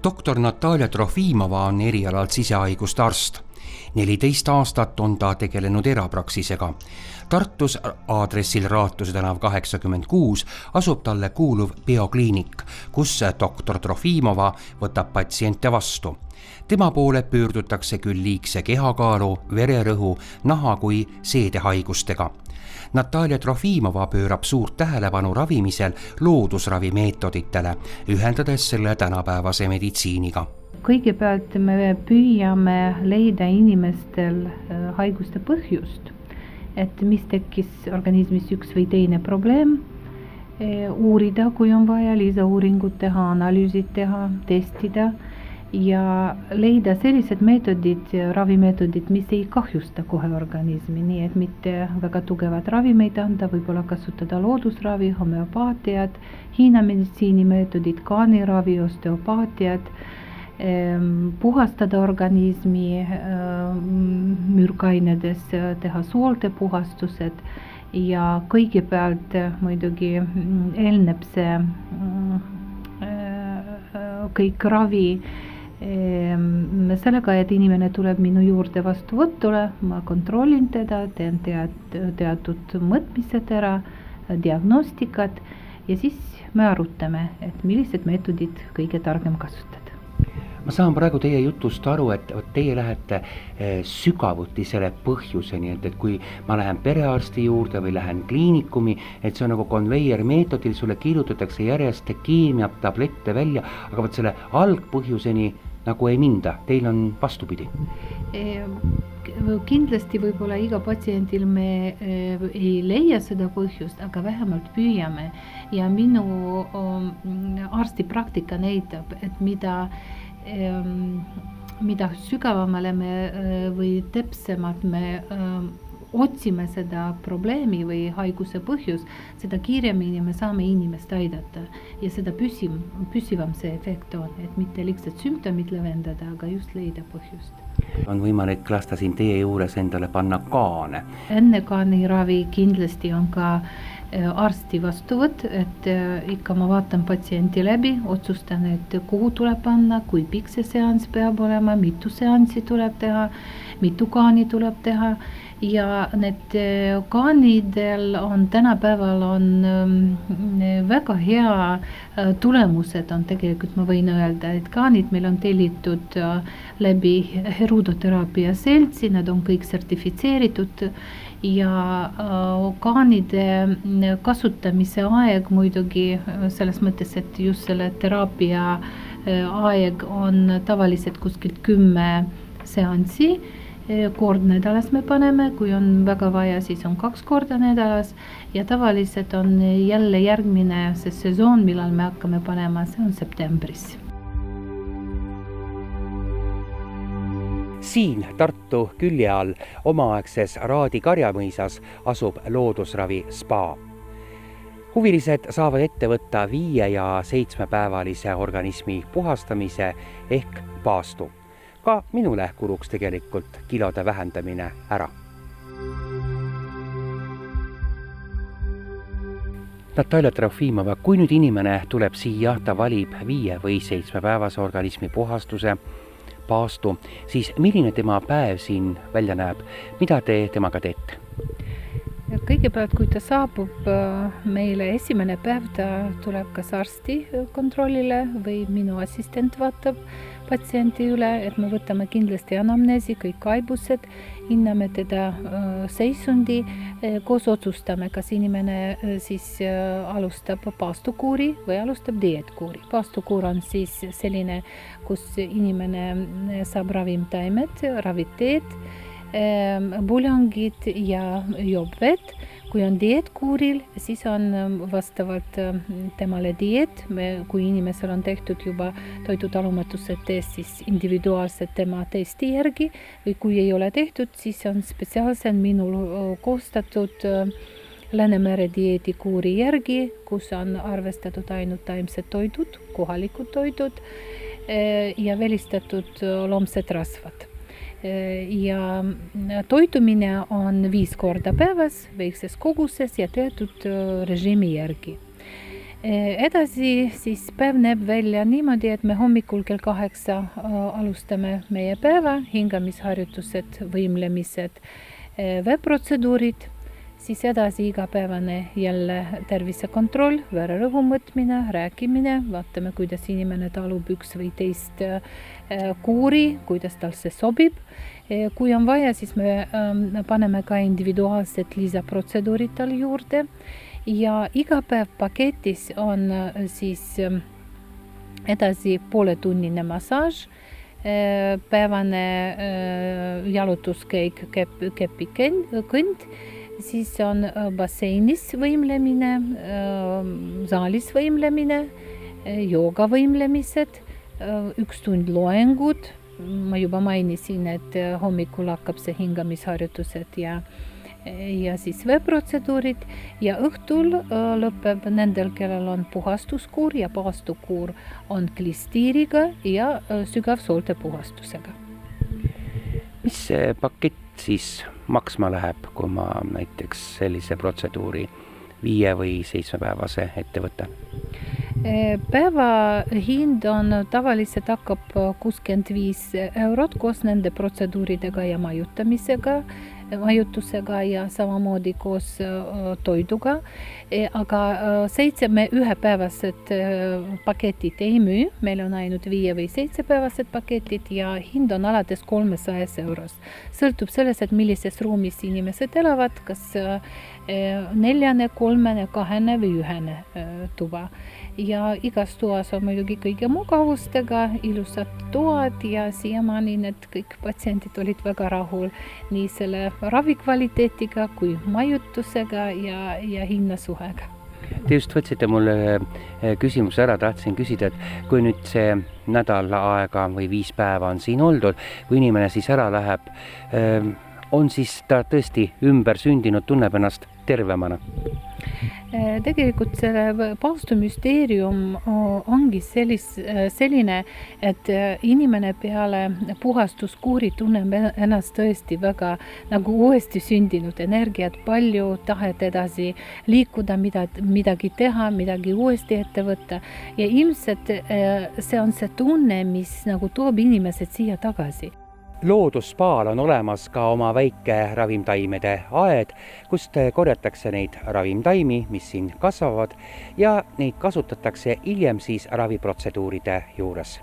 Doktor Natalja Trofimova on erialalt sisehaiguste arst. 14 aastat on ta tegelenud erapraksisega. Tartus aadressil Raatuse tänav 86 asub talle kuuluv biokliinik, kus doktor Trofimova võtab patsiente vastu. Tema poole pöördutakse küll liigse kehakaalu, vererõhu, naha kui seedehaigustega. Natalja Trofimova pöörab suurt tähelepanu ravimisel loodusravimeetoditele, ühendades selle tänapäevase meditsiiniga. Kõigepealt me püüame leida inimestel haiguste põhjust, et mis tekkis organismis üks või teine probleem, uurida, kui on vaja, lisauuringud teha, analüüsid teha, testida ja leida sellised meetodid, ravimeetodid, mis ei kahjusta kohe organismi, nii et mitte väga tugevad ravimeid anda, võib-olla kasutada loodusravi, homeopaatiat, Hiina meditsiinimeetodid, kaaniravi, osteopaatiat, puhastada organismi mürkainedes, teha soolte puhastused ja kõigepealt muidugi eelneb see kõik ravi sellega, et inimene tuleb minu juurde vastuvõtule, ma kontrollin teda, teen teatud mõtmised ära, diagnostikat ja siis me arutame, et millised meetodid kõige targem kasutada. Ma saan praegu teie jutust aru, et teie lähete sügavuti selle põhjuseni, et kui ma lähen perearsti juurde või lähen kliinikumi, et see on nagu konveier meetodil, sulle kirjutatakse järjest keemiat, tablette välja, aga võt selle algpõhjuseni nagu ei minda, teil on vastupidi. Kindlasti võib-olla iga patsiendil me ei leia seda põhjust, aga vähemalt püüame ja minu arstipraktika näitab, et mida sügavamale me või täpsemalt me otsime seda probleemi või haiguse põhjus, seda kiiremini me saame inimest aidata ja seda püsivam see efekt on, et mitte lihtsalt sümptomid leevendada, aga just leida põhjust. On võimalik lasta siin teie juures endale panna kaane. Enne kaaniravi kindlasti on ka arsti vastuvõtt, et ikka ma vaatan patsiendi läbi, otsustan, et kuhu tuleb panna, kui pikk see seanss peab olema, mitu seanssi tuleb teha, mitu kaani tuleb teha ja need kaanidel on tänapäeval on väga hea tulemused on tegelikult, ma võin öelda, et kaanid meil on tellitud läbi Herudoteraapia seltsi, nad on kõik sertifitseeritud ja kaanide kasutamise aeg muidugi selles mõttes, et just selle teraapia aeg on tavaliselt kuskilt 10 seanssi, kord nädalas me paneme, kui on väga vaja, siis on 2 korda nädalas ja tavaliselt on jälle järgmine see sesoon, millal me hakkame panema, see on septembris. Siin Tartu külje all omaaegses Raadi Karjamõisas asub loodusravi spa. Huvilised saavad ette võtta 5 ja 7 päevalise organismi puhastamise ehk paastu. Ka minule kuluks tegelikult kilode vähendamine ära. Natalja Trofimova, kui nüüd inimene tuleb siia, ta valib 5 või 7 päevase organismi puhastuse, paastu, siis milline tema päev siin välja näeb? Mida te temaga teete? Kõigepealt, kui ta saabub meile esimene päev, ta tuleb kas arsti kontrollile või minu assistent vaatab patsiendi üle, et me võtame kindlasti anamneesi, kõik kaibused, hinname teda seisundi, koos otsustame, kas inimene siis alustab paastukuuri või alustab dieetkuuri. Paastukuur on siis selline, kus inimene saab ravimtaimed, raviteed, buljongid ja joob vett. Kui on dieetkuuril, siis on vastavalt temale dieet. Kui inimesel on tehtud juba toidutalumatuse test, siis individuaalselt tema testi järgi. Või kui ei ole tehtud, siis on spetsiaalselt minul koostatud Läänemere dieedikuuri järgi, kus on arvestatud ainult taimsed toidud, kohalikud toidud ja välistatud loomsed rasvad. Ja toitumine on 5 korda päevas väikses koguses ja teatud režiimi järgi. Edasi siis päev näeb välja niimoodi, et me hommikul kell 8 alustame meie päeva, hingamisharjutused, võimlemised, veeprotseduurid, siis edasi igapäevane jälle tervisekontroll, vererõhu mõõtmine, rääkimine, vaatame, kuidas inimene talub üks või teist kuuri, kuidas tal see sobib. Kui on vaja, siis me paneme ka individuaalsed lisaprotseduurid tal juurde. Ja iga päev paketis on siis edasi pooletunnine massaaž, päevane jalutuskäik, kepikõnd, siis on basseinis võimlemine, saalis võimlemine, jooga võimlemised, 1 tund loengud. Ma juba mainisin, et hommikul hakkab see hingamisharjutused ja siis veeprotseduurid ja õhtul lõpeb nendel, kellel on puhastuskuur ja paastukuur on klistiiriga ja sügavsoolte puhastusega. Mis see pakett siis maksma läheb, kui ma näiteks sellise protseduuri 5 või 7 päevase ette võtan? Päeva hind on tavaliselt hakkab 65 eurot koos nende protseduuridega ja majutusega ja samamoodi koos toiduga. Aga 7 ühepäevased paketid ei müü, meil on ainult 5 või 7 päevased paketid ja hind on alates 300 euros. Sõltub sellest, et millises ruumis inimesed elavad, kas 4, 3, 2 või 1 tuba. Ja igas toas on muidugi kõige mugavustega, ilusad toad ja siiamaani need kõik patsientid olid väga rahul nii selle ravikvaliteetiga kui majutusega ja hinnasuhega. Te just võtsite mulle küsimuse ära, tahtsin küsida, et kui nüüd see nädal aega või 5 päeva on siin oldud, kui inimene siis ära läheb, on siis ta tõesti ümber sündinud, tunneb ennast tervemana? Tegelikult selle paastumüsteerium ongi selline, et inimene peale puhastuskuuri tunneb ennast tõesti väga nagu uuesti sündinud energiat, palju tahet edasi liikuda, midagi teha, midagi uuesti ette võtta ja ilmselt see on see tunne, mis nagu toob inimesed siia tagasi. Loodusspaal on olemas ka oma väike ravimtaimede aed, kust korjatakse neid ravimtaimi, mis siin kasvavad ja neid kasutatakse hiljem siis raviprotseduuride juures.